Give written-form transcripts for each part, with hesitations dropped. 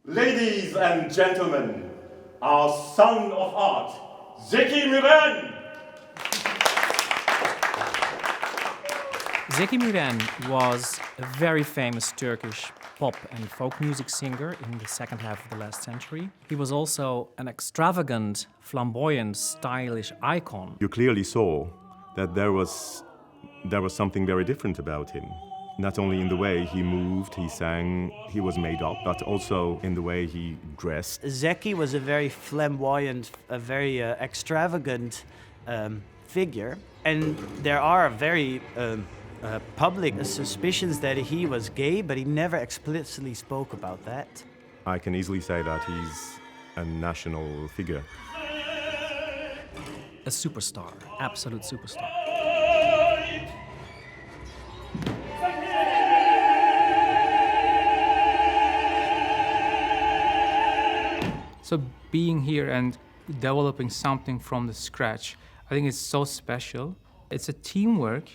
Ladies and gentlemen, our son of art, Zeki Müren. Zeki Müren was a very famous Turkish pop and folk music singer in the second half of the last century. He was also an extravagant, flamboyant, stylish icon. You clearly saw that there was something very different about him. Not only in the way he moved, he sang, he was made up, but also in the way he dressed. Zeki was a very flamboyant, a very extravagant figure, and there are very public suspicions that he was gay, but he never explicitly spoke about that. I can easily say that he's a national figure. A superstar, absolute superstar. So being here and developing something from the scratch, I think it's so special. It's a teamwork,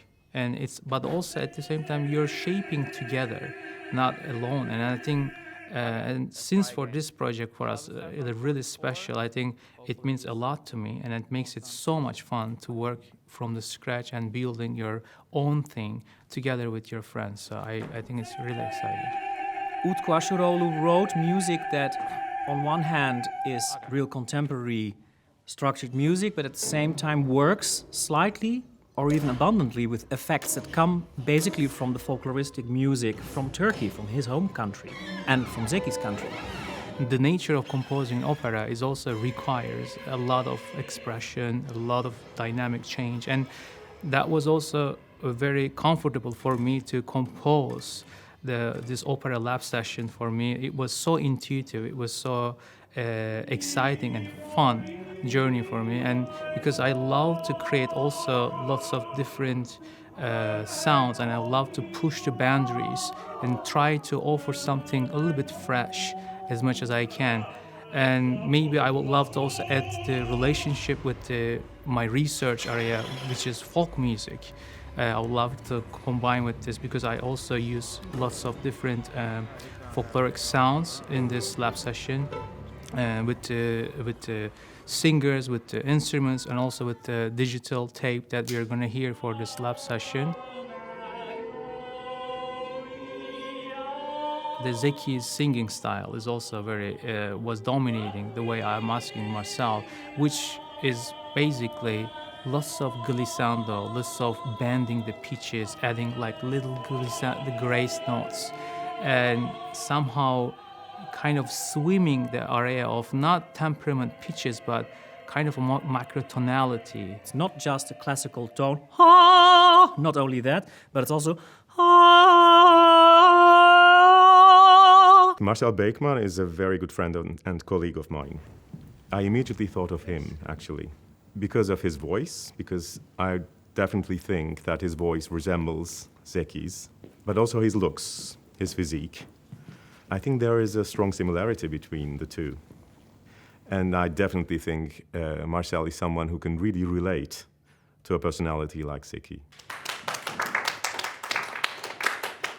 but also at the same time you're shaping together, not alone. And I think, and since for this project for us, it's really special. I think it means a lot to me, and it makes it so much fun to work from the scratch and building your own thing together with your friends. So I think it's really exciting. Utku Aşuroğlu wrote music that, on one hand, is real contemporary structured music, but at the same time works slightly or even abundantly with effects that come basically from the folkloristic music from Turkey, from his home country, and from Zeki's country. The nature of composing opera is also requires a lot of expression, a lot of dynamic change, and that was also very comfortable for me to compose this opera lab session. For me, it was so intuitive, it was so exciting and fun journey for me, and because I love to create also lots of different sounds, and I love to push the boundaries and try to offer something a little bit fresh as much as I can. And maybe I would love to also add the relationship with my research area, which is folk music. I would love to combine with this because I also use lots of different folkloric sounds in this lab session, with the singers, with the instruments, and also with the digital tape that we are going to hear for this lab session. The Zeki's singing style is also was dominating the way I'm asking myself, which is basically lots of glissando, lots of bending the pitches, adding like little the grace notes, and somehow kind of swimming the area of not temperament pitches, but kind of a macrotonality. It's not just a classical tone, ha, not only that, but it's also ha. Marcel Beekman is a very good friend and colleague of mine. I immediately thought of him, actually, because of his voice, because I definitely think that his voice resembles Zeki's, but also his looks, his physique. I think there is a strong similarity between the two. And I definitely think Marcel is someone who can really relate to a personality like Zeki.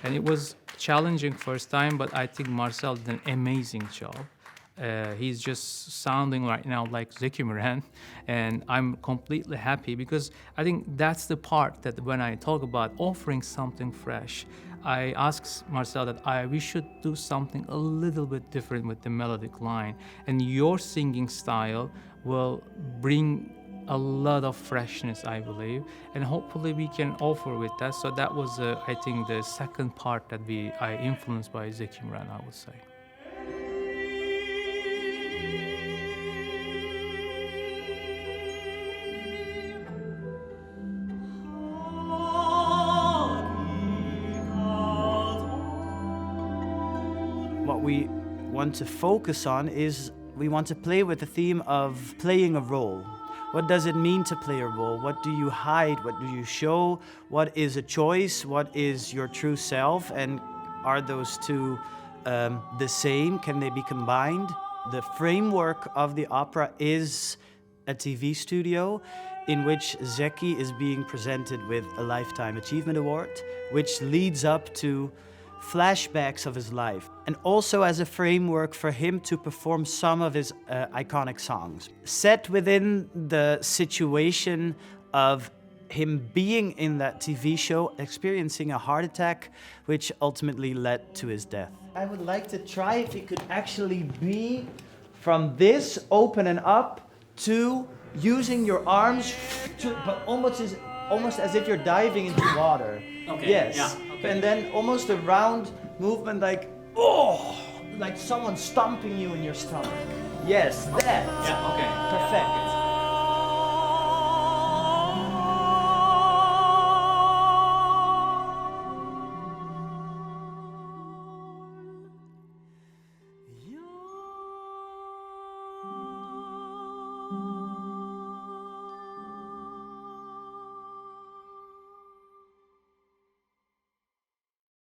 And it was challenging first time, but I think Marcel did an amazing job. He's just sounding right now like Zeki Müren, and I'm completely happy because I think that's the part that when I talk about offering something fresh, I asked Marcel that we should do something a little bit different with the melodic line, and your singing style will bring a lot of freshness, I believe, and hopefully we can offer with that. So that was, I think, the second part that I influenced by Zeki Müren, I would say. What we want to focus on is we want to play with the theme of playing a role. What does it mean to play a role? What do you hide? What do you show? What is a choice? What is your true self? And are those two the same? Can they be combined? The framework of the opera is a TV studio in which Zeki is being presented with a Lifetime Achievement Award, which leads up to flashbacks of his life, and also as a framework for him to perform some of his iconic songs. Set within the situation of him being in that TV show, experiencing a heart attack, which ultimately led to his death. I would like to try if you could actually be from this opening up to using your arms, but almost as if you're diving into water. Okay, Yes. yeah, okay. And then almost a round movement like, oh, like someone stomping you in your stomach. Yes, that. Yeah, okay. Perfect.